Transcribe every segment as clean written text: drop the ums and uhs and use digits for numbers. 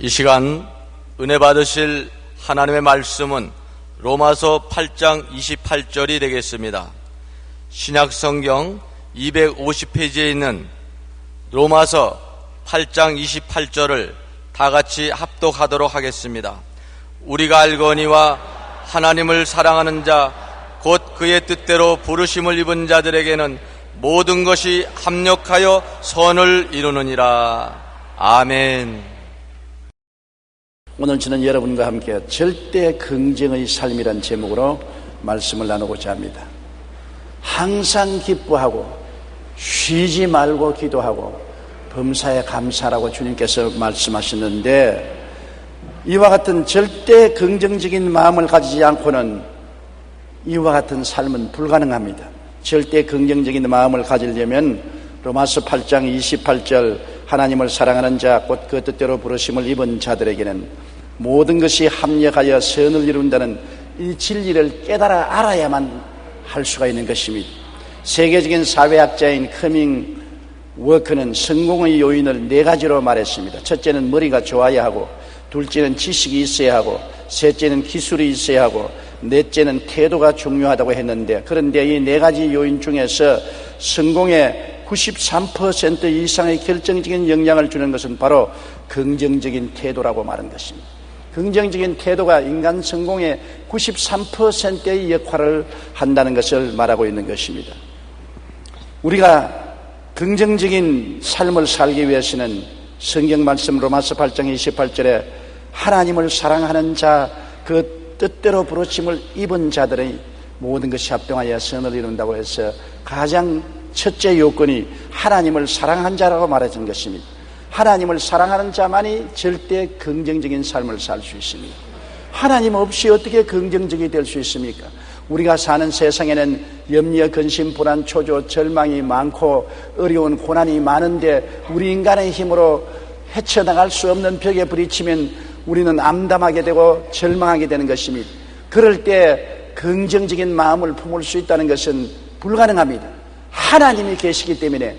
이 시간 은혜 받으실 하나님의 말씀은 로마서 8장 28절이 되겠습니다. 신약성경 250페이지에 있는 로마서 8장 28절을 다 같이 합독하도록 하겠습니다. 우리가 알거니와 하나님을 사랑하는 자 곧 그의 뜻대로 부르심을 입은 자들에게는 모든 것이 합력하여 선을 이루느니라. 아멘. 오늘 저는 여러분과 함께 절대 긍정의 삶이란 제목으로 말씀을 나누고자 합니다. 항상 기뻐하고 쉬지 말고 기도하고 범사에 감사하라고 주님께서 말씀하셨는데, 이와 같은 절대 긍정적인 마음을 가지지 않고는 이와 같은 삶은 불가능합니다. 절대 긍정적인 마음을 가지려면 로마서 8장 28절 하나님을 사랑하는 자 곧 그 뜻대로 부르심을 입은 자들에게는 모든 것이 합력하여 선을 이룬다는 이 진리를 깨달아 알아야만 할 수가 있는 것입니다. 세계적인 사회학자인 커밍 워크는 성공의 요인을 4가지로 말했습니다. 첫째는 머리가 좋아야 하고, 둘째는 지식이 있어야 하고, 셋째는 기술이 있어야 하고, 넷째는 태도가 중요하다고 했는데, 그런데 이 4가지 요인 중에서 성공의 93% 이상의 결정적인 영향을 주는 것은 바로 긍정적인 태도라고 말한 것입니다. 긍정적인 태도가 인간 성공의 93%의 역할을 한다는 것을 말하고 있는 것입니다. 우리가 긍정적인 삶을 살기 위해서는 성경 말씀 로마서 8장 28절에 하나님을 사랑하는 자 그 뜻대로 부르심을 입은 자들의 모든 것이 합동하여 선을 이룬다고 해서 가장 첫째 요건이 하나님을 사랑한 자라고 말해준 것입니다. 하나님을 사랑하는 자만이 절대 긍정적인 삶을 살 수 있습니다. 하나님 없이 어떻게 긍정적이 될 수 있습니까? 우리가 사는 세상에는 염려, 근심, 불안, 초조, 절망이 많고 어려운 고난이 많은데 우리 인간의 힘으로 헤쳐나갈 수 없는 벽에 부딪히면 우리는 암담하게 되고 절망하게 되는 것입니다. 그럴 때 긍정적인 마음을 품을 수 있다는 것은 불가능합니다. 하나님이 계시기 때문에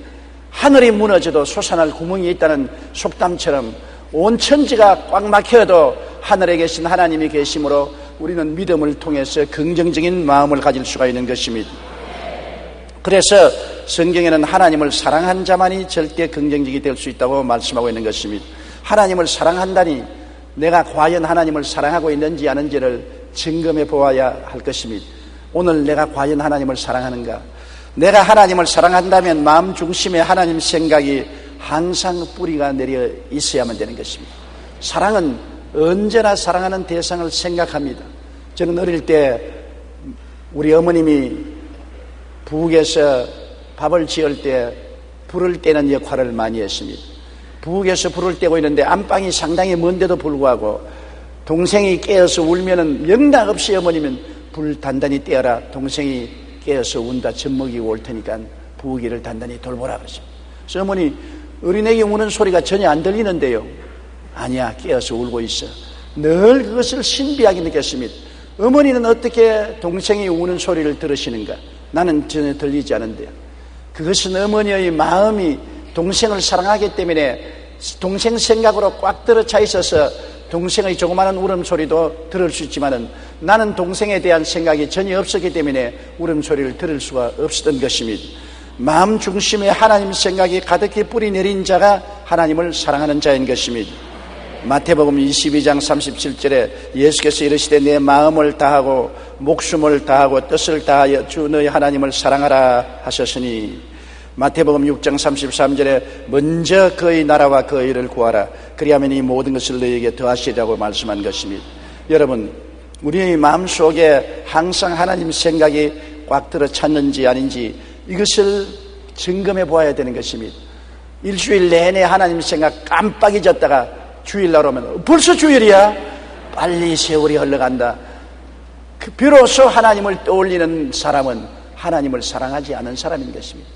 하늘이 무너져도 솟아날 구멍이 있다는 속담처럼 온 천지가 꽉 막혀도 하늘에 계신 하나님이 계심으로 우리는 믿음을 통해서 긍정적인 마음을 가질 수가 있는 것입니다. 그래서 성경에는 하나님을 사랑한 자만이 절대 긍정적이 될 수 있다고 말씀하고 있는 것입니다. 하나님을 사랑한다니 내가 과연 하나님을 사랑하고 있는지 아닌지를 점검해 보아야 할 것입니다. 오늘 내가 과연 하나님을 사랑하는가? 내가 하나님을 사랑한다면 마음 중심에 하나님 생각이 항상 뿌리가 내려 있어야만 되는 것입니다. 사랑은 언제나 사랑하는 대상을 생각합니다. 저는 어릴 때 우리 어머님이 부엌에서 밥을 지을 때 불을 떼는 역할을 많이 했습니다. 부엌에서 불을 떼고 있는데 안방이 상당히 먼데도 불구하고 동생이 깨어서 울면은 영락 없이 어머님은 불 단단히 떼어라, 동생이 깨어서 운다, 젖먹이고 올 테니까 부엌일을 단단히 돌보라 그러십니다. 그래서 어머니, 어린애기 우는 소리가 전혀 안 들리는데요. 아니야, 깨어서 울고 있어. 늘 그것을 신비하게 느꼈습니다. 어머니는 어떻게 동생이 우는 소리를 들으시는가? 나는 전혀 들리지 않은데요. 그것은 어머니의 마음이 동생을 사랑하기 때문에 동생 생각으로 꽉 들어차 있어서 동생의 조그마한 울음소리도 들을 수 있지만은 나는 동생에 대한 생각이 전혀 없었기 때문에 울음소리를 들을 수가 없었던 것입니다. 마음 중심에 하나님 생각이 가득히 뿌리 내린 자가 하나님을 사랑하는 자인 것입니다. 마태복음 22장 37절에 예수께서 이르시되 내 마음을 다하고 목숨을 다하고 뜻을 다하여 주 너희 하나님을 사랑하라 하셨으니, 마태복음 6장 33절에 먼저 그의 나라와 그의 일을 구하라 그리하면 이 모든 것을 너희에게 더하시리라고 말씀한 것입니다. 여러분, 우리의 마음속에 항상 하나님 생각이 꽉 들어 찼는지 아닌지 이것을 점검해 보아야 되는 것입니다. 일주일 내내 하나님 생각 깜빡 잊었다가 주일날 오면 벌써 주일이야? 빨리 세월이 흘러간다. 비로소 하나님을 떠올리는 사람은 하나님을 사랑하지 않은 사람인 것입니다.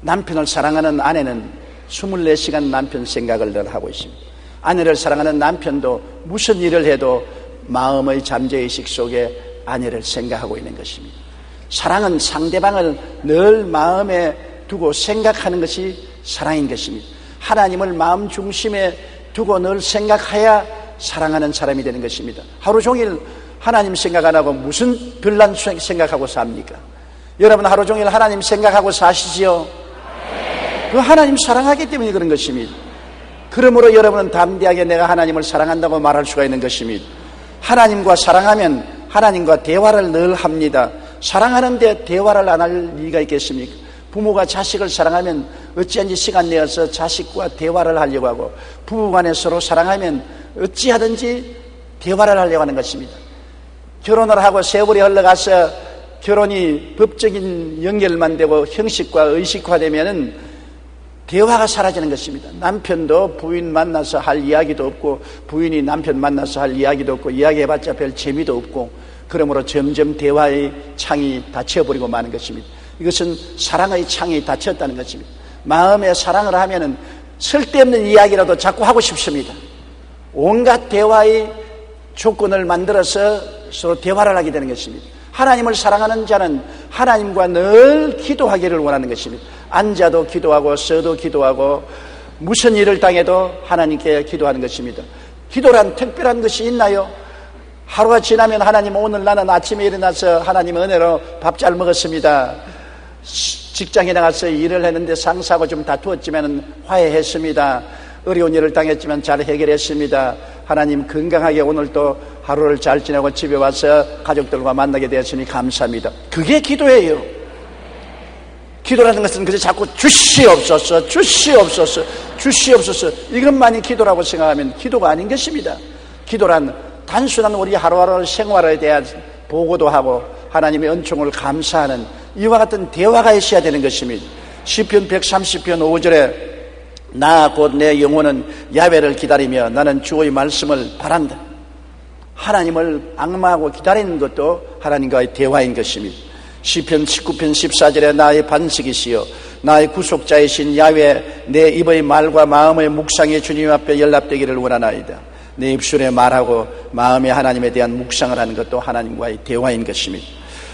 남편을 사랑하는 아내는 24시간 남편 생각을 늘 하고 있습니다. 아내를 사랑하는 남편도 무슨 일을 해도 마음의 잠재의식 속에 아내를 생각하고 있는 것입니다. 사랑은 상대방을 늘 마음에 두고 생각하는 것이 사랑인 것입니다. 하나님을 마음 중심에 두고 늘 생각해야 사랑하는 사람이 되는 것입니다. 하루 종일 하나님 생각 안 하고 무슨 별난 생각하고 삽니까? 여러분 하루 종일 하나님 생각하고 사시지요? 그 하나님 사랑하기 때문에 그런 것입니다. 그러므로 여러분은 담대하게 내가 하나님을 사랑한다고 말할 수가 있는 것입니다. 하나님과 사랑하면 하나님과 대화를 늘 합니다. 사랑하는데 대화를 안 할 리가 있겠습니까? 부모가 자식을 사랑하면 어찌한지 시간 내어서 자식과 대화를 하려고 하고, 부부간에 서로 사랑하면 어찌하든지 대화를 하려고 하는 것입니다. 결혼을 하고 세월이 흘러가서 결혼이 법적인 연결만 되고 형식과 의식화되면은 대화가 사라지는 것입니다. 남편도 부인 만나서 할 이야기도 없고, 부인이 남편 만나서 할 이야기도 없고, 이야기해봤자 별 재미도 없고, 그러므로 점점 대화의 창이 닫혀버리고 마는 것입니다. 이것은 사랑의 창이 닫혔다는 것입니다. 마음에 사랑을 하면은 쓸데없는 이야기라도 자꾸 하고 싶습니다. 온갖 대화의 조건을 만들어서 서로 대화를 하게 되는 것입니다. 하나님을 사랑하는 자는 하나님과 늘 기도하기를 원하는 것입니다. 앉아도 기도하고 서도 기도하고 무슨 일을 당해도 하나님께 기도하는 것입니다. 기도란 특별한 것이 있나요? 하루가 지나면 하나님, 오늘 나는 아침에 일어나서 하나님 은혜로 밥 잘 먹었습니다. 직장에 나가서 일을 했는데 상사하고 좀 다투었지만 화해했습니다. 어려운 일을 당했지만 잘 해결했습니다. 하나님 건강하게 오늘 또 하루를 잘 지내고 집에 와서 가족들과 만나게 되었으니 감사합니다. 그게 기도예요. 기도라는 것은 그저 자꾸 주시옵소서, 주시옵소서, 주시옵소서 이것만이 기도라고 생각하면 기도가 아닌 것입니다. 기도란 단순한 우리 하루하루 생활에 대한 보고도 하고 하나님의 은총을 감사하는 이와 같은 대화가 있어야 되는 것입니다. 시편 130편 5절에 나 곧 내 영혼은 야훼를 기다리며 나는 주의 말씀을 바란다. 하나님을 앙망하고 기다리는 것도 하나님과의 대화인 것입니다. 시편 19편 14절에 나의 반석이시여 나의 구속자이신 야훼, 내 입의 말과 마음의 묵상이 주님 앞에 연락되기를 원하나이다. 내 입술에 말하고 마음에 하나님에 대한 묵상을 하는 것도 하나님과의 대화인 것입니다.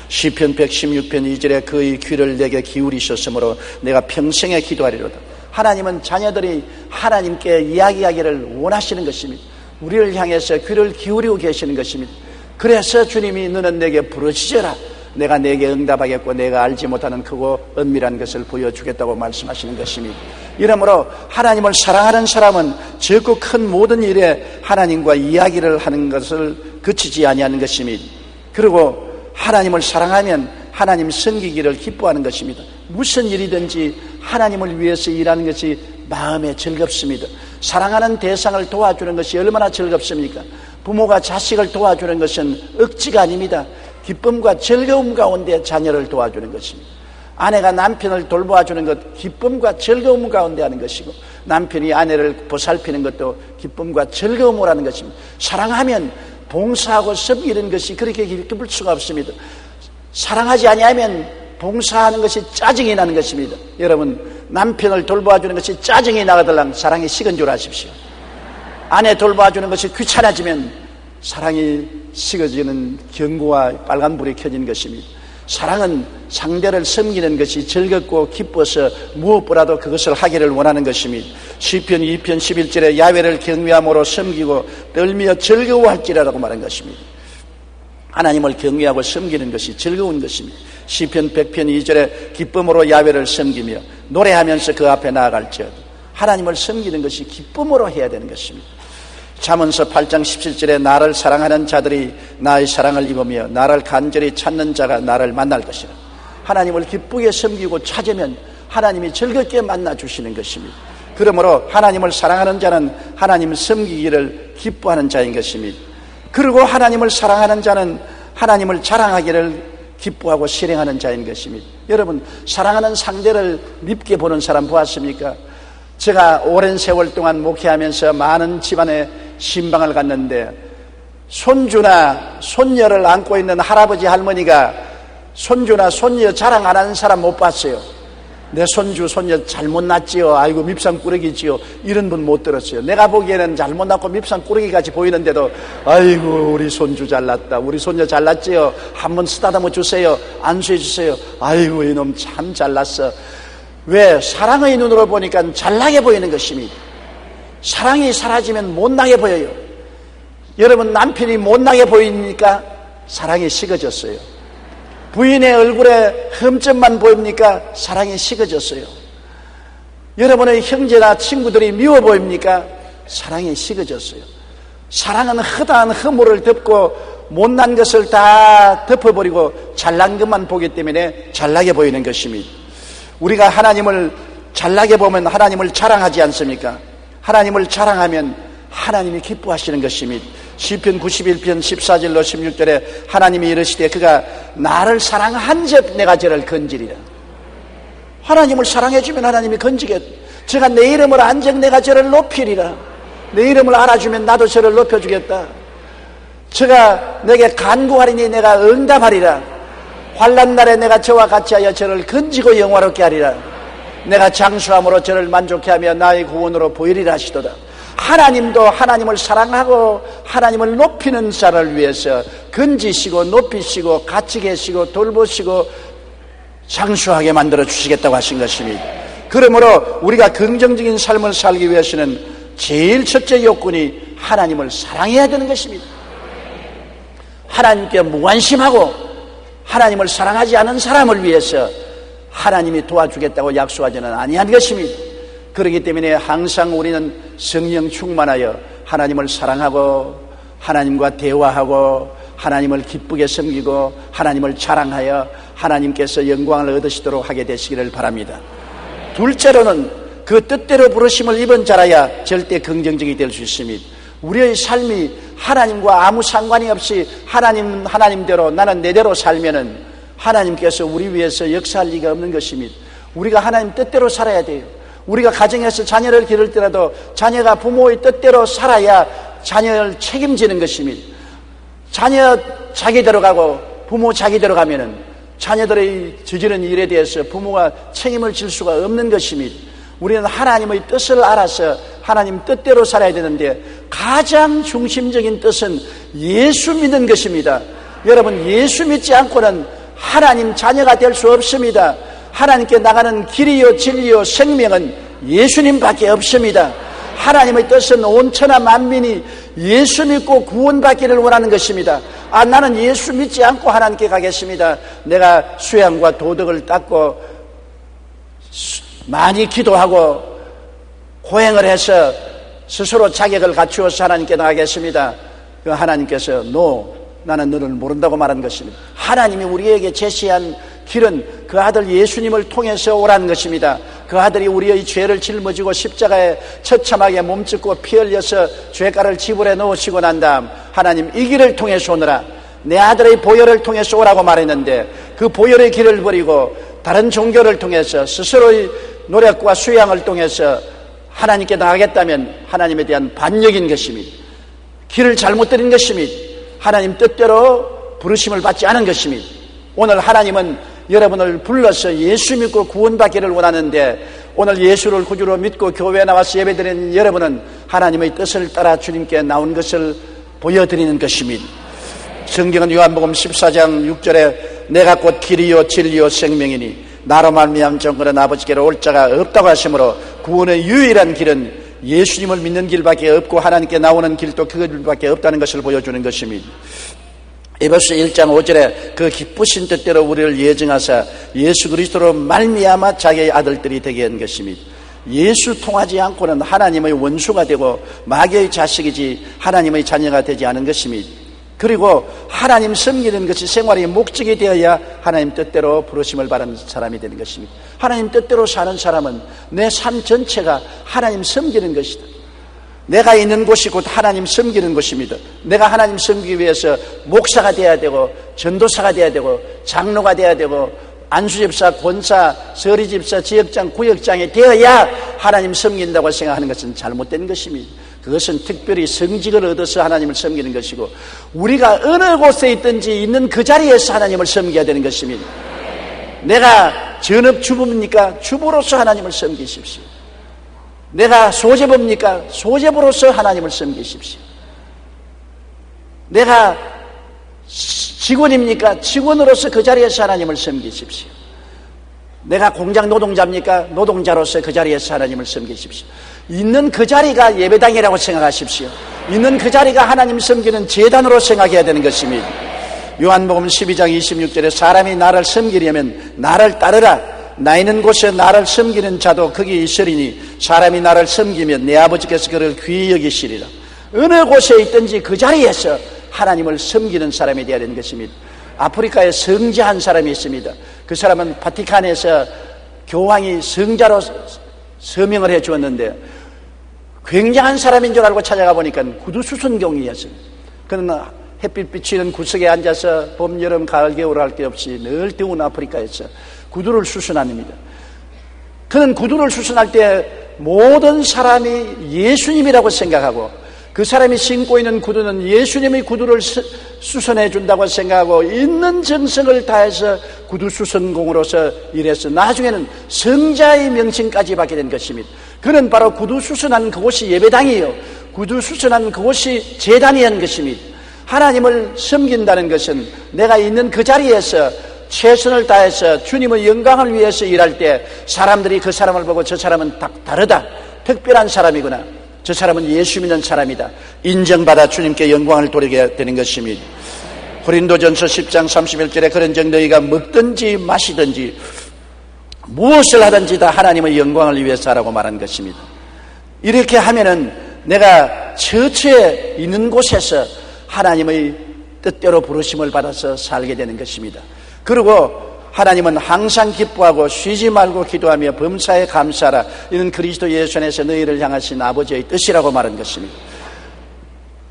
시편 116편 2절에 그의 귀를 내게 기울이셨으므로 내가 평생에 기도하리로다. 하나님은 자녀들이 하나님께 이야기하기를 원하시는 것입니다. 우리를 향해서 귀를 기울이고 계시는 것입니다. 그래서 주님이 너는 내게 부르짖어라. 내가 내게 응답하겠고 내가 알지 못하는 크고 은밀한 것을 보여주겠다고 말씀하시는 것입니다. 이러므로 하나님을 사랑하는 사람은 적고 큰 모든 일에 하나님과 이야기를 하는 것을 그치지 아니하는 것입니다. 그리고 하나님을 사랑하면 하나님 섬기기를 기뻐하는 것입니다. 무슨 일이든지 하나님을 위해서 일하는 것이 마음에 즐겁습니다. 사랑하는 대상을 도와주는 것이 얼마나 즐겁습니까? 부모가 자식을 도와주는 것은 억지가 아닙니다. 기쁨과 즐거움 가운데 자녀를 도와주는 것입니다. 아내가 남편을 돌보아주는 것 기쁨과 즐거움 가운데 하는 것이고, 남편이 아내를 보살피는 것도 기쁨과 즐거움으로 하는 것입니다. 사랑하면 봉사하고 섬기는 것이 그렇게 기쁠 수가 없습니다. 사랑하지 아니하면 봉사하는 것이 짜증이 나는 것입니다. 여러분, 남편을 돌보아주는 것이 짜증이 나거들랑 사랑이 식은 줄 아십시오. 아내 돌보아주는 것이 귀찮아지면 사랑이 식어지는 경고와 빨간불이 켜진 것입니다. 사랑은 상대를 섬기는 것이 즐겁고 기뻐서 무엇보다도 그것을 하기를 원하는 것입니다. 시편 2편 11절에 야훼를 경외함으로 섬기고 떨며 즐거워할지라라고 말한 것입니다. 하나님을 경외하고 섬기는 것이 즐거운 것입니다. 시편 100편 2절에 기쁨으로 야훼를 섬기며 노래하면서 그 앞에 나아갈지어다. 하나님을 섬기는 것이 기쁨으로 해야 되는 것입니다. 잠언서 8장 17절에 나를 사랑하는 자들이 나의 사랑을 입으며 나를 간절히 찾는 자가 나를 만날 것이라. 하나님을 기쁘게 섬기고 찾으면 하나님이 즐겁게 만나주시는 것입니다. 그러므로 하나님을 사랑하는 자는 하나님을 섬기기를 기뻐하는 자인 것입니다. 그리고 하나님을 사랑하는 자는 하나님을 자랑하기를 기뻐하고 실행하는 자인 것입니다. 여러분, 사랑하는 상대를 밉게 보는 사람 보았습니까? 제가 오랜 세월 동안 목회하면서 많은 집안에 신방을 갔는데 손주나 손녀를 안고 있는 할아버지 할머니가 손주나 손녀 자랑 안 하는 사람 못 봤어요. 내 손주 손녀 잘못 낳지요, 아이고 밉상꾸러기지요, 이런 분 못 들었어요. 내가 보기에는 잘못 낳고 밉상꾸러기같이 보이는데도 아이고 우리 손주 잘났다, 우리 손녀 잘났지요, 한번 쓰다듬어 주세요, 안수해 주세요, 아이고 이놈 참 잘났어. 왜? 사랑의 눈으로 보니까 잘나게 보이는 것입니다. 사랑이 사라지면 못나게 보여요. 여러분, 남편이 못나게 보이니까 사랑이 식어졌어요. 부인의 얼굴에 흠점만 보입니까? 사랑이 식어졌어요. 여러분의 형제나 친구들이 미워 보입니까? 사랑이 식어졌어요. 사랑은 허다한 허물을 덮고 못난 것을 다 덮어버리고 잘난 것만 보기 때문에 잘나게 보이는 것입니다. 우리가 하나님을 잘나게 보면 하나님을 자랑하지 않습니까? 하나님을 자랑하면 하나님이 기뻐하시는 것입니다. 시편 91편 14절로 16절에 하나님이 이르시되 그가 나를 사랑한즉 내가 저를 건지리라. 하나님을 사랑해주면 하나님이 건지겠다. 제가 내 이름을 안즉 내가 저를 높이리라. 내 이름을 알아주면 나도 저를 높여주겠다. 저가 내게 간구하리니 내가 응답하리라. 환난 날에 내가 저와 같이 하여 저를 건지고 영화롭게 하리라. 내가 장수함으로 저를 만족해 하며 나의 구원으로 보이리라 하시도다. 하나님도 하나님을 사랑하고 하나님을 높이는 자를 위해서 건지시고 높이시고 같이 계시고 돌보시고 장수하게 만들어 주시겠다고 하신 것입니다. 그러므로 우리가 긍정적인 삶을 살기 위해서는 제일 첫째 요건이 하나님을 사랑해야 되는 것입니다. 하나님께 무관심하고 하나님을 사랑하지 않은 사람을 위해서 하나님이 도와주겠다고 약속하지는 아니한 것입니다. 그렇기 때문에 항상 우리는 성령 충만하여 하나님을 사랑하고 하나님과 대화하고 하나님을 기쁘게 섬기고 하나님을 자랑하여 하나님께서 영광을 얻으시도록 하게 되시기를 바랍니다. 둘째로는 그 뜻대로 부르심을 입은 자라야 절대 긍정적이 될 수 있습니다. 우리의 삶이 하나님과 아무 상관이 없이 하나님은 하나님대로 나는 내대로 살면은 하나님께서 우리 위해서 역사할 리가 없는 것입니다. 우리가 하나님 뜻대로 살아야 돼요. 우리가 가정에서 자녀를 기를 때라도 자녀가 부모의 뜻대로 살아야 자녀를 책임지는 것입니다. 자녀 자기대로 가고 부모 자기대로 가면은 자녀들의 저지른 일에 대해서 부모가 책임을 질 수가 없는 것입니다. 우리는 하나님의 뜻을 알아서 하나님 뜻대로 살아야 되는데 가장 중심적인 뜻은 예수 믿는 것입니다. 여러분, 예수 믿지 않고는 하나님 자녀가 될 수 없습니다. 하나님께 나가는 길이요 진리요 생명은 예수님밖에 없습니다. 하나님의 뜻은 온 천하 만민이 예수 믿고 구원받기를 원하는 것입니다. 나는 예수 믿지 않고 하나님께 가겠습니다. 내가 수양과 도덕을 닦고 많이 기도하고 고행을 해서 스스로 자격을 갖추어서 하나님께 나가겠습니다. 하나님께서 나는 너를 모른다고 말한 것입니다. 하나님이 우리에게 제시한 길은 그 아들 예수님을 통해서 오라는 것입니다. 그 아들이 우리의 죄를 짊어지고 십자가에 처참하게 몸짓고 피 흘려서 죄가를 지불해 놓으시고 난 다음 하나님 이 길을 통해서 오너라. 내 아들의 보혈을 통해서 오라고 말했는데 그 보혈의 길을 버리고 다른 종교를 통해서 스스로의 노력과 수양을 통해서 하나님께 나가겠다면 하나님에 대한 반역인 것입니다. 길을 잘못 들인 것입니다. 하나님 뜻대로 부르심을 받지 않은 것입니다. 오늘 하나님은 여러분을 불러서 예수 믿고 구원받기를 원하는데 오늘 예수를 구주로 믿고 교회에 나와서 예배드리는 여러분은 하나님의 뜻을 따라 주님께 나온 것을 보여드리는 것입니다. 성경은 요한복음 14장 6절에 내가 곧 길이요 진리요 생명이니 나로 말미암 정거는 아버지께로 올 자가 없다고 하시므로 구원의 유일한 길은 예수님을 믿는 길밖에 없고 하나님께 나오는 길도 그 길밖에 없다는 것을 보여주는 것입니다. 에베소 1장 5절에 그 기쁘신 뜻대로 우리를 예정하사 예수 그리스도로 말미암아 자기의 아들들이 되게 한 것입니다. 예수 통하지 않고는 하나님의 원수가 되고 마귀의 자식이지 하나님의 자녀가 되지 않은 것입니다. 그리고 하나님 섬기는 것이 생활의 목적이 되어야 하나님 뜻대로 부르심을 받은 사람이 되는 것입니다. 하나님 뜻대로 사는 사람은 내 삶 전체가 하나님 섬기는 것이다. 내가 있는 곳이 곧 하나님 섬기는 곳입니다. 내가 하나님 섬기기 위해서 목사가 되어야 되고 전도사가 되어야 되고 장로가 되어야 되고 안수집사, 권사, 서리집사, 지역장, 구역장이 되어야 하나님 섬긴다고 생각하는 것은 잘못된 것입니다. 그것은 특별히 성직을 얻어서 하나님을 섬기는 것이고 우리가 어느 곳에 있든지 있는 그 자리에서 하나님을 섬겨야 되는 것입니다. 내가 전업주부입니까? 주부로서 하나님을 섬기십시오. 내가 소재부입니까? 소재부로서 하나님을 섬기십시오. 내가 직원입니까? 직원으로서 그 자리에서 하나님을 섬기십시오. 내가 공장 노동자입니까? 노동자로서 그 자리에서 하나님을 섬기십시오. 있는 그 자리가 예배당이라고 생각하십시오. 있는 그 자리가 하나님 섬기는 제단으로 생각해야 되는 것입니다. 요한복음 12장 26절에 사람이 나를 섬기려면 나를 따르라. 나 있는 곳에 나를 섬기는 자도 거기 있으리니 사람이 나를 섬기면 내 아버지께서 그를 귀히 여기시리라. 어느 곳에 있든지 그 자리에서 하나님을 섬기는 사람이 되어야 되는 것입니다. 아프리카에 성자 한 사람이 있습니다. 그 사람은 바티칸에서 교황이 성자로 서명을 해 주었는데 굉장한 사람인 줄 알고 찾아가 보니까 구두수선경이었어요. 그는 햇빛 비치는 구석에 앉아서 봄, 여름, 가을, 겨울 할 게 없이 늘 더운 아프리카에서 구두를 수선합니다. 그는 구두를 수선할 때 모든 사람이 예수님이라고 생각하고 그 사람이 신고 있는 구두는 예수님의 구두를 수선해 준다고 생각하고 있는 정성을 다해서 구두 수선공으로서 일해서 나중에는 성자의 명칭까지 받게 된 것입니다. 그는 바로 구두 수선한 그곳이 예배당이요, 구두 수선한 그곳이 제단이라는 것입니다. 하나님을 섬긴다는 것은 내가 있는 그 자리에서 최선을 다해서 주님의 영광을 위해서 일할 때 사람들이 그 사람을 보고 저 사람은 다르다, 특별한 사람이구나, 저 사람은 예수 믿는 사람이다, 인정받아 주님께 영광을 돌리게 되는 것입니다. 고린도전서 10장 31절에 그런즉 너희가 먹든지 마시든지 무엇을 하든지 다 하나님의 영광을 위해서 하라고 말한 것입니다. 이렇게 하면은 내가 처처에 있는 곳에서 하나님의 뜻대로 부르심을 받아서 살게 되는 것입니다. 그리고 하나님은 항상 기뻐하고 쉬지 말고 기도하며 범사에 감사하라. 이는 그리스도 예수 안에서 너희를 향하신 아버지의 뜻이라고 말한 것입니다.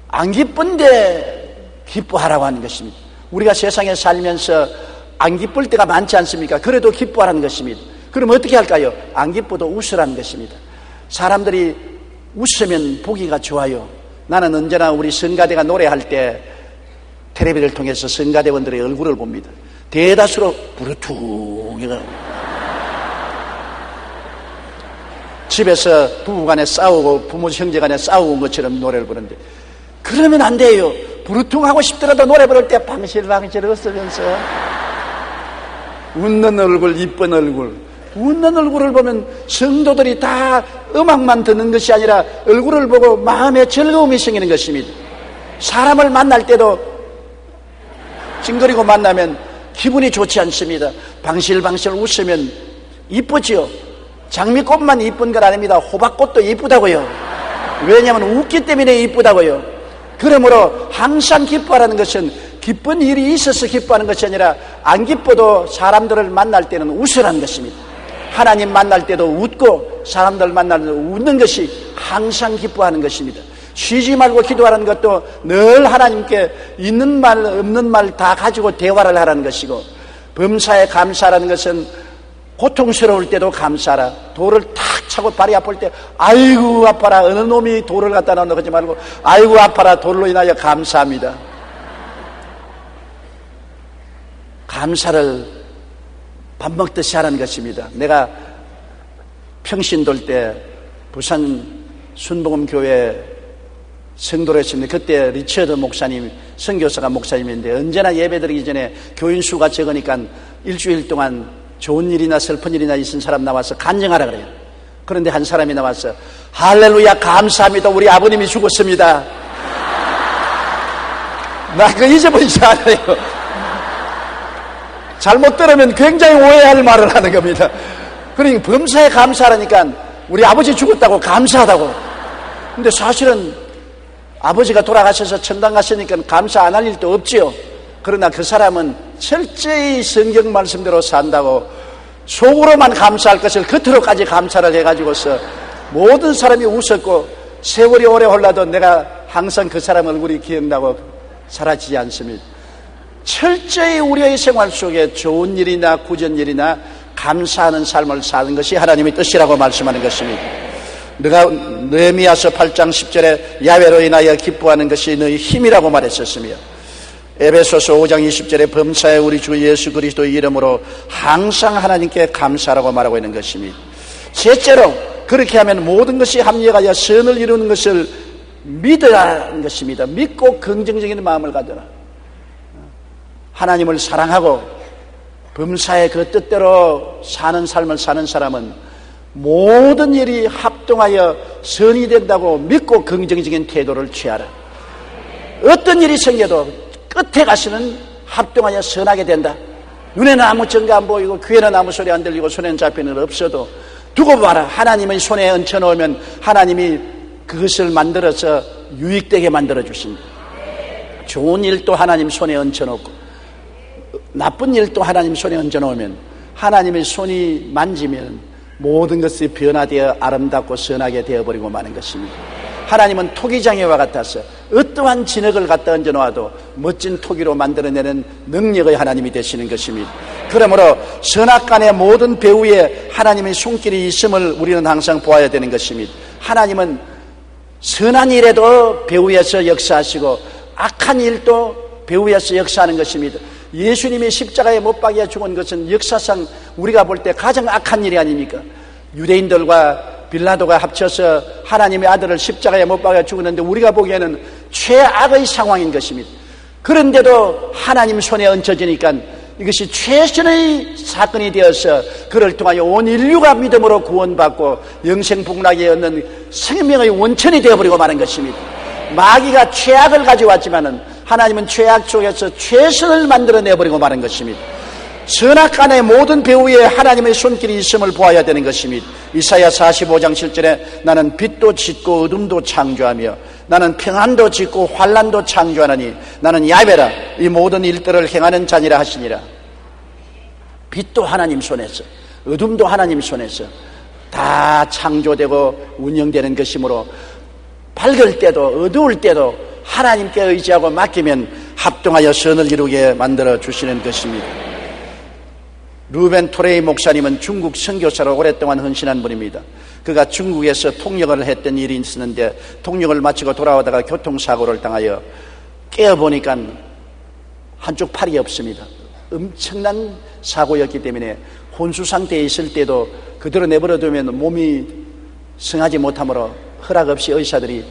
안 기쁜데 기뻐하라고 하는 것입니다. 우리가 세상에 살면서 안 기쁠 때가 많지 않습니까? 그래도 기뻐하라는 것입니다. 그럼 어떻게 할까요? 안 기뻐도 웃으라는 것입니다. 사람들이 웃으면 보기가 좋아요. 나는 언제나 우리 성가대가 노래할 때 텔레비를 통해서 성가대원들의 얼굴을 봅니다. 대다수로 부르퉁이가 집에서 부부간에 싸우고 부모 형제간에 싸우는 것처럼 노래를 부르는데 그러면 안 돼요. 부르퉁하고 싶더라도 노래 부를 때 방실방실 웃으면서 웃는 얼굴, 이쁜 얼굴, 웃는 얼굴을 보면 성도들이 다 음악만 듣는 것이 아니라 얼굴을 보고 마음에 즐거움이 생기는 것입니다. 사람을 만날 때도 찡그리고 만나면 기분이 좋지 않습니다. 방실방실 웃으면 이쁘지요. 장미꽃만 이쁜 건 아닙니다. 호박꽃도 이쁘다고요. 왜냐하면 웃기 때문에 이쁘다고요. 그러므로 항상 기뻐하라는 것은 기쁜 일이 있어서 기뻐하는 것이 아니라 안 기뻐도 사람들을 만날 때는 웃으라는 것입니다. 하나님 만날 때도 웃고 사람들 만날 때도 웃는 것이 항상 기뻐하는 것입니다. 쉬지 말고 기도하라는 것도 늘 하나님께 있는 말 없는 말 다 가지고 대화를 하라는 것이고, 범사에 감사하라는 것은 고통스러울 때도 감사하라. 돌을 탁 차고 발이 아플 때 아이고 아파라, 어느 놈이 돌을 갖다 놔 그러지 말고 아이고 아파라, 돌로 인하여 감사합니다. 감사를 밥 먹듯이 하라는 것입니다. 내가 평신 돌 때 부산 순복음교회 성도로 했습니다. 그때 리처드 목사님, 선교사가 목사님인데 언제나 예배드리기 전에 교인 수가 적으니까 일주일 동안 좋은 일이나 슬픈 일이나 있은 사람 나와서 간증하라 그래요. 그런데 한 사람이 나와서 할렐루야 감사합니다, 우리 아버님이 죽었습니다. 나 그거 잊어버리지 않아요. 잘못 들으면 굉장히 오해할 말을 하는 겁니다. 그러니까 범사에 감사하라니까 우리 아버지 죽었다고 감사하다고. 근데 사실은 아버지가 돌아가셔서 천당 가시니까 감사 안 할 일도 없지요. 그러나 그 사람은 철저히 성경 말씀대로 산다고 속으로만 감사할 것을 겉으로까지 감사를 해가지고서 모든 사람이 웃었고, 세월이 오래 흘러도 내가 항상 그 사람 얼굴이 기억나고 사라지지 않습니다. 철저히 우리의 생활 속에 좋은 일이나 구전 일이나 감사하는 삶을 사는 것이 하나님의 뜻이라고 말씀하는 것입니다. 너가 느헤미야서 8장 10절에 야훼로 인하여 기뻐하는 것이 너희 힘이라고 말했었으며, 에베소서 5장 20절에 범사에 우리 주 예수 그리스도의 이름으로 항상 하나님께 감사라고 말하고 있는 것입니다. 셋째로, 그렇게 하면 모든 것이 합력하여 선을 이루는 것을 믿으라는 것입니다. 믿고 긍정적인 마음을 가져라. 하나님을 사랑하고 범사의 그 뜻대로 사는 삶을 사는 사람은 모든 일이 합동하여 선이 된다고 믿고 긍정적인 태도를 취하라. 어떤 일이 생겨도 끝에 가서는 합동하여 선하게 된다. 눈에는 아무 증거 안 보이고 귀에는 아무 소리 안 들리고 손에는 잡히는 일 없어도 두고 봐라. 하나님의 손에 얹혀놓으면 하나님이 그것을 만들어서 유익되게 만들어 주신다. 좋은 일도 하나님 손에 얹혀놓고 나쁜 일도 하나님 손에 얹어놓으면 하나님의 손이 만지면 모든 것이 변화되어 아름답고 선하게 되어버리고 마는 것입니다. 하나님은 토기장애와 같아서 어떠한 진흙을 갖다 얹어놓아도 멋진 토기로 만들어내는 능력의 하나님이 되시는 것입니다. 그러므로 선악간의 모든 배후에 하나님의 손길이 있음을 우리는 항상 보아야 되는 것입니다. 하나님은 선한 일에도 배후에서 역사하시고 악한 일도 배후에서 역사하는 것입니다. 예수님이 십자가에 못 박혀 죽은 것은 역사상 우리가 볼 때 가장 악한 일이 아닙니까? 유대인들과 빌라도가 합쳐서 하나님의 아들을 십자가에 못 박아 죽었는데 우리가 보기에는 최악의 상황인 것입니다. 그런데도 하나님 손에 얹혀지니까 이것이 최선의 사건이 되어서 그를 통하여 온 인류가 믿음으로 구원받고 영생 복락에 얻는 생명의 원천이 되어버리고 마는 것입니다. 마귀가 최악을 가져왔지만은 하나님은 최악 속에서 최선을 만들어내버리고 마는 것입니다. 선악간의 모든 배후에 하나님의 손길이 있음을 보아야 되는 것입니다. 이사야 45장 7절에 나는 빛도 짓고 어둠도 창조하며 나는 평안도 짓고 환난도 창조하느니 나는 야훼라 이 모든 일들을 행하는 자니라 하시니라. 빛도 하나님 손에서 어둠도 하나님 손에서 다 창조되고 운영되는 것이므로 밝을 때도 어두울 때도 하나님께 의지하고 맡기면 합동하여 선을 이루게 만들어 주시는 것입니다. 루벤 토레이 목사님은 중국 선교사로 오랫동안 헌신한 분입니다. 그가 중국에서 통역을 했던 일이 있었는데 통역을 마치고 돌아오다가 교통사고를 당하여 깨어보니까 한쪽 팔이 없습니다. 엄청난 사고였기 때문에 혼수 상태에 있을 때도 그대로 내버려두면 몸이 성하지 못하므로 허락 없이 의사들이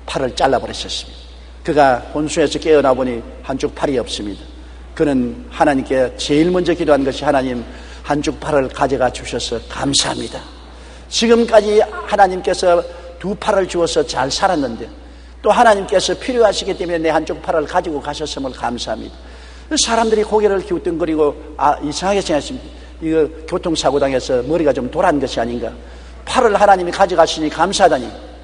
팔을 잘라버렸었습니다. 그가 혼수에서 깨어나 보니 한쪽 팔이 없습니다. 그는 하나님께 제일 먼저 기도한 것이 하나님 한쪽 팔을 가져가 주셔서 감사합니다. 지금까지 하나님께서 두 팔을 주어서 잘 살았는데 또 하나님께서 필요하시기 때문에 내 한쪽 팔을 가지고 가셨음을 감사합니다. 사람들이 고개를 기웃등거리고 이상하게 생각했습니다. 이거 교통사고 당해서 머리가 좀 돌아간 것이 아닌가. 팔을 하나님이 가져가시니 감사하다니.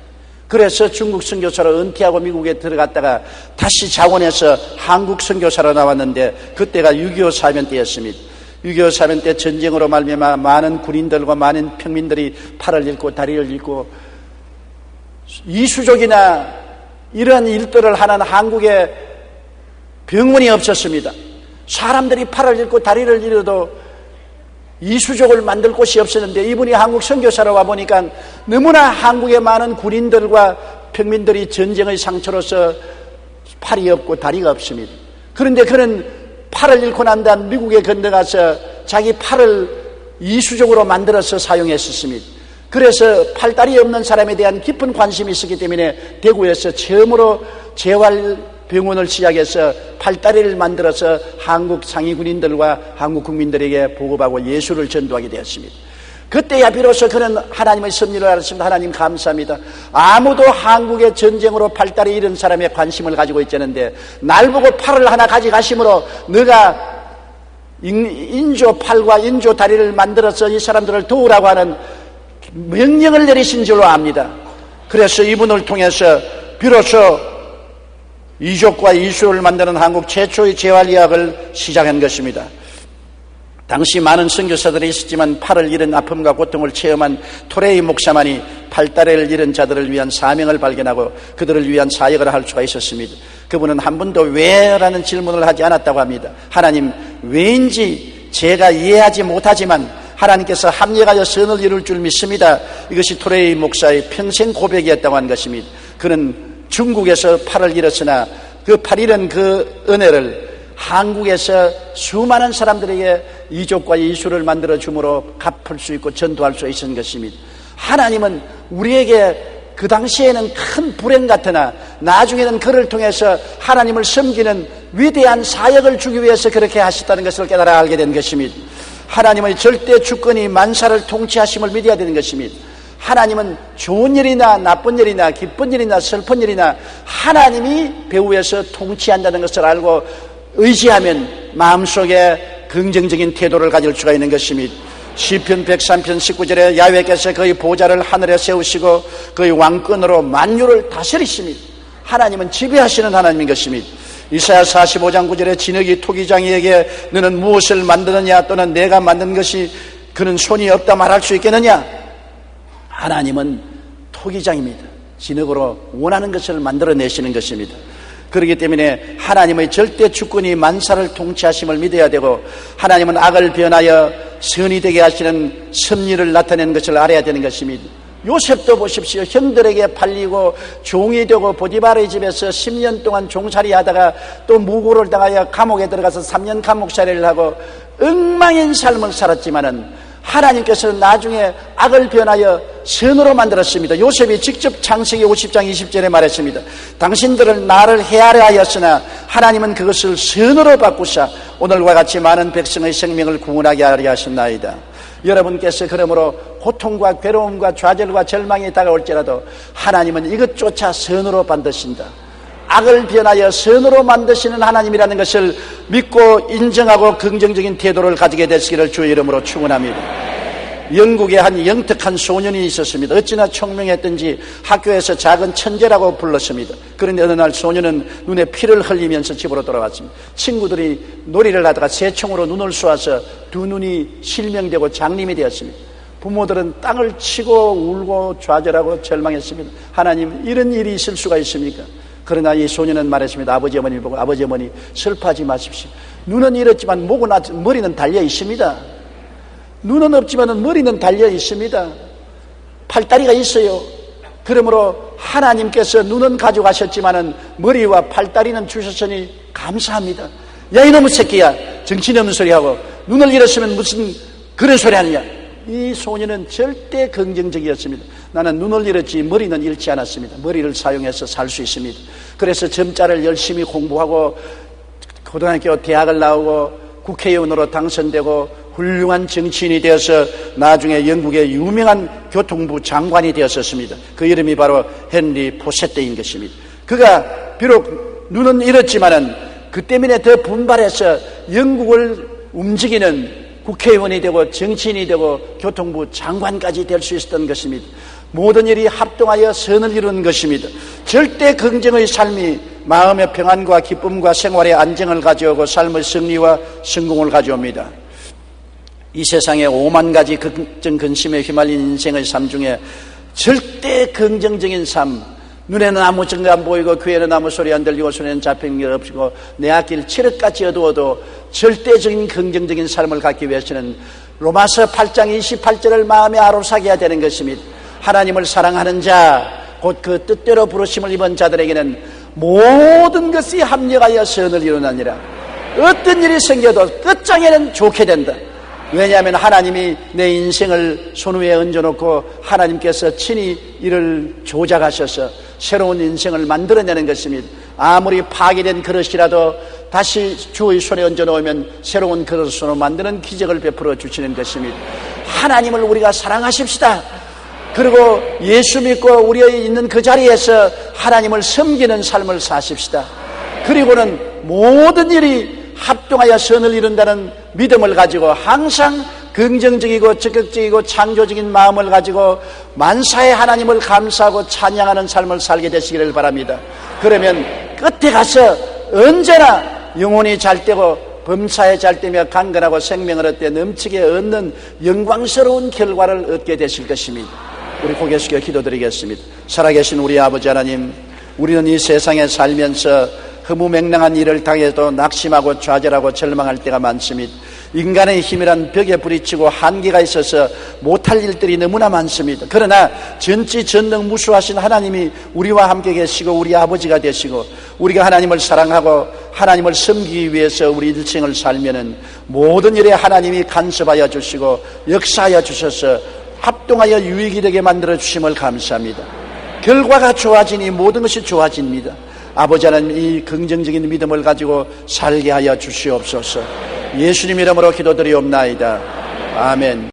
그래서 중국 선교사로 은퇴하고 미국에 들어갔다가 다시 자원해서 한국 선교사로 나왔는데 그때가 6.25 사변 때였습니다. 6.25 사변 때 전쟁으로 말미암아 많은 군인들과 많은 평민들이 팔을 잃고 다리를 잃고 이수족이나 이런 일들을 하는 한국에 병원이 없었습니다. 사람들이 팔을 잃고 다리를 잃어도 이수족을 만들 곳이 없었는데 이분이 한국 선교사로 와보니까 너무나 한국의 많은 군인들과 평민들이 전쟁의 상처로서 팔이 없고 다리가 없습니다. 그런데 그는 팔을 잃고 난 다음 미국에 건너가서 자기 팔을 이수족으로 만들어서 사용했었습니다. 그래서 팔다리 없는 사람에 대한 깊은 관심이 있었기 때문에 대구에서 처음으로 재활병원을 시작해서 팔다리를 만들어서 한국 상위 군인들과 한국 국민들에게 보급하고 예수를 전도하게 되었습니다. 그때야 비로소 그는 하나님의 섭리를 알았습니다. 하나님 감사합니다. 아무도 한국의 전쟁으로 팔다리 잃은 사람에 관심을 가지고 있지 않은데 날 보고 팔을 하나 가져가심으로 너가 인조 팔과 인조 다리를 만들어서 이 사람들을 도우라고 하는 명령을 내리신 줄로 압니다. 그래서 이분을 통해서 비로소 이족과 이수를 만드는 한국 최초의 재활의학을 시작한 것입니다. 당시 많은 선교사들이 있었지만 팔을 잃은 아픔과 고통을 체험한 토레이 목사만이 팔다리를 잃은 자들을 위한 사명을 발견하고 그들을 위한 사역을 할 수가 있었습니다. 그분은 한 번도 왜라는 질문을 하지 않았다고 합니다. 하나님, 왜인지 제가 이해하지 못하지만 하나님께서 합력하여 선을 이룰 줄 믿습니다. 이것이 토레이 목사의 평생 고백이었다고 한 것입니다. 그는 중국에서 팔을 잃었으나 그 팔 잃은 그 은혜를 한국에서 수많은 사람들에게 이족과 이수를 만들어 줌으로 갚을 수 있고 전도할 수 있는 것입니다. 하나님은 우리에게 그 당시에는 큰 불행 같으나 나중에는 그를 통해서 하나님을 섬기는 위대한 사역을 주기 위해서 그렇게 하셨다는 것을 깨달아 알게 된 것입니다. 하나님의 절대 주권이 만사를 통치하심을 믿어야 되는 것입니다. 하나님은 좋은 일이나 나쁜 일이나 기쁜 일이나 슬픈 일이나 하나님이 배후에서 통치한다는 것을 알고 의지하면 마음속에 긍정적인 태도를 가질 수가 있는 것입니다. 시편 103편 19절에 야훼께서 그의 보좌를 하늘에 세우시고 그의 왕권으로 만유를 다스리십니다. 하나님은 지배하시는 하나님인 것입니다. 이사야 45장 9절에 진흙이 토기장이에게 너는 무엇을 만드느냐 또는 내가 만든 것이 그는 손이 없다 말할 수 있겠느냐. 하나님은 토기장입니다. 진흙으로 원하는 것을 만들어내시는 것입니다. 그렇기 때문에 하나님의 절대 주권이 만사를 통치하심을 믿어야 되고 하나님은 악을 변하여 선이 되게 하시는 섭리를 나타내는 것을 알아야 되는 것입니다. 요셉도 보십시오. 형들에게 팔리고 종이 되고 보디바르의 집에서 10년 동안 종살이 하다가 또 무고를 당하여 감옥에 들어가서 3년 감옥살이를 하고 엉망인 삶을 살았지만은 하나님께서 나중에 악을 변하여 선으로 만들었습니다. 요셉이 직접 창세기 50장 20절에 말했습니다. 당신들은 나를 해하려 하였으나 하나님은 그것을 선으로 바꾸사 오늘과 같이 많은 백성의 생명을 구원하게 하려 하셨나이다. 여러분께서 그러므로 고통과 괴로움과 좌절과 절망이 다가올지라도 하나님은 이것조차 선으로 만드신다. 악을 변하여 선으로 만드시는 하나님이라는 것을 믿고 인정하고 긍정적인 태도를 가지게 되시기를 주의 이름으로 축원합니다. 영국에 한 영특한 소년이 있었습니다. 어찌나 총명했던지 학교에서 작은 천재라고 불렀습니다. 그런데 어느 날 소년은 눈에 피를 흘리면서 집으로 돌아왔습니다. 친구들이 놀이를 하다가 새총으로 눈을 쏘아서 두 눈이 실명되고 장님이 되었습니다. 부모들은 땅을 치고 울고 좌절하고 절망했습니다. 하나님, 이런 일이 있을 수가 있습니까? 그러나 이 소년은 말했습니다. 아버지 어머니를 보고 아버지 어머니 슬퍼하지 마십시오. 눈은 잃었지만 머리는 달려 있습니다. 눈은 없지만 머리는 달려 있습니다. 팔다리가 있어요. 그러므로 하나님께서 눈은 가져가셨지만 머리와 팔다리는 주셨으니 감사합니다. 야 이놈의 새끼야, 정신없는 소리하고 눈을 잃었으면 무슨 그런 소리 하느냐. 이 소년은 절대 긍정적이었습니다. 나는 눈을 잃었지 머리는 잃지 않았습니다. 머리를 사용해서 살 수 있습니다. 그래서 점자를 열심히 공부하고 고등학교 대학을 나오고 국회의원으로 당선되고 훌륭한 정치인이 되어서 나중에 영국의 유명한 교통부 장관이 되었었습니다. 그 이름이 바로 헨리 포세트인 것입니다. 그가 비록 눈은 잃었지만은 그 때문에 더 분발해서 영국을 움직이는 국회의원이 되고 정치인이 되고 교통부 장관까지 될 수 있었던 것입니다. 모든 일이 합동하여 선을 이루는 것입니다. 절대 긍정의 삶이 마음의 평안과 기쁨과 생활의 안정을 가져오고 삶의 승리와 성공을 가져옵니다. 이 세상에 5만 가지 걱정 근심에 휘말린 인생의 삶 중에 절대 긍정적인 삶, 눈에는 아무 증거 안 보이고 귀에는 아무 소리 안 들리고 손에는 잡히는 게 없고 내 앞길 7억까지 어두워도 절대적인 긍정적인 삶을 갖기 위해서는 로마서 8장 28절을 마음에 아로사게 해야 되는 것입니다. 하나님을 사랑하는 자, 곧 그 뜻대로 부르심을 입은 자들에게는 모든 것이 합력하여 선을 이루느니라. 어떤 일이 생겨도 끝장에는 좋게 된다. 왜냐하면 하나님이 내 인생을 손 위에 얹어놓고 하나님께서 친히 이를 조작하셔서 새로운 인생을 만들어내는 것입니다. 아무리 파괴된 그릇이라도 다시 주의 손에 얹어놓으면 새로운 그릇으로 만드는 기적을 베풀어 주시는 것입니다. 하나님을 우리가 사랑하십시다. 그리고 예수 믿고 우리의 있는 그 자리에서 하나님을 섬기는 삶을 사십시다. 그리고는 모든 일이 합동하여 선을 이룬다는 믿음을 가지고 항상 긍정적이고 적극적이고 창조적인 마음을 가지고 만사의 하나님을 감사하고 찬양하는 삶을 살게 되시기를 바랍니다. 그러면 끝에 가서 언제나 영혼이 잘되고 범사에 잘되며 강건하고 생명을 얻되 넘치게 얻는 영광스러운 결과를 얻게 되실 것입니다. 우리 고개 숙여 기도드리겠습니다. 살아계신 우리 아버지 하나님, 우리는 이 세상에 살면서 허무맹랑한 일을 당해도 낙심하고 좌절하고 절망할 때가 많습니다. 인간의 힘이란 벽에 부딪히고 한계가 있어서 못할 일들이 너무나 많습니다. 그러나 전지전능무수하신 하나님이 우리와 함께 계시고 우리 아버지가 되시고 우리가 하나님을 사랑하고 하나님을 섬기기 위해서 우리 일생을 살면은 모든 일에 하나님이 간섭하여 주시고 역사하여 주셔서 합동하여 유익이 되게 만들어 주심을 감사합니다. 결과가 좋아지니 모든 것이 좋아집니다. 아버지 하나님, 이 긍정적인 믿음을 가지고 살게 하여 주시옵소서. 예수님 이름으로 기도드리옵나이다. 아멘.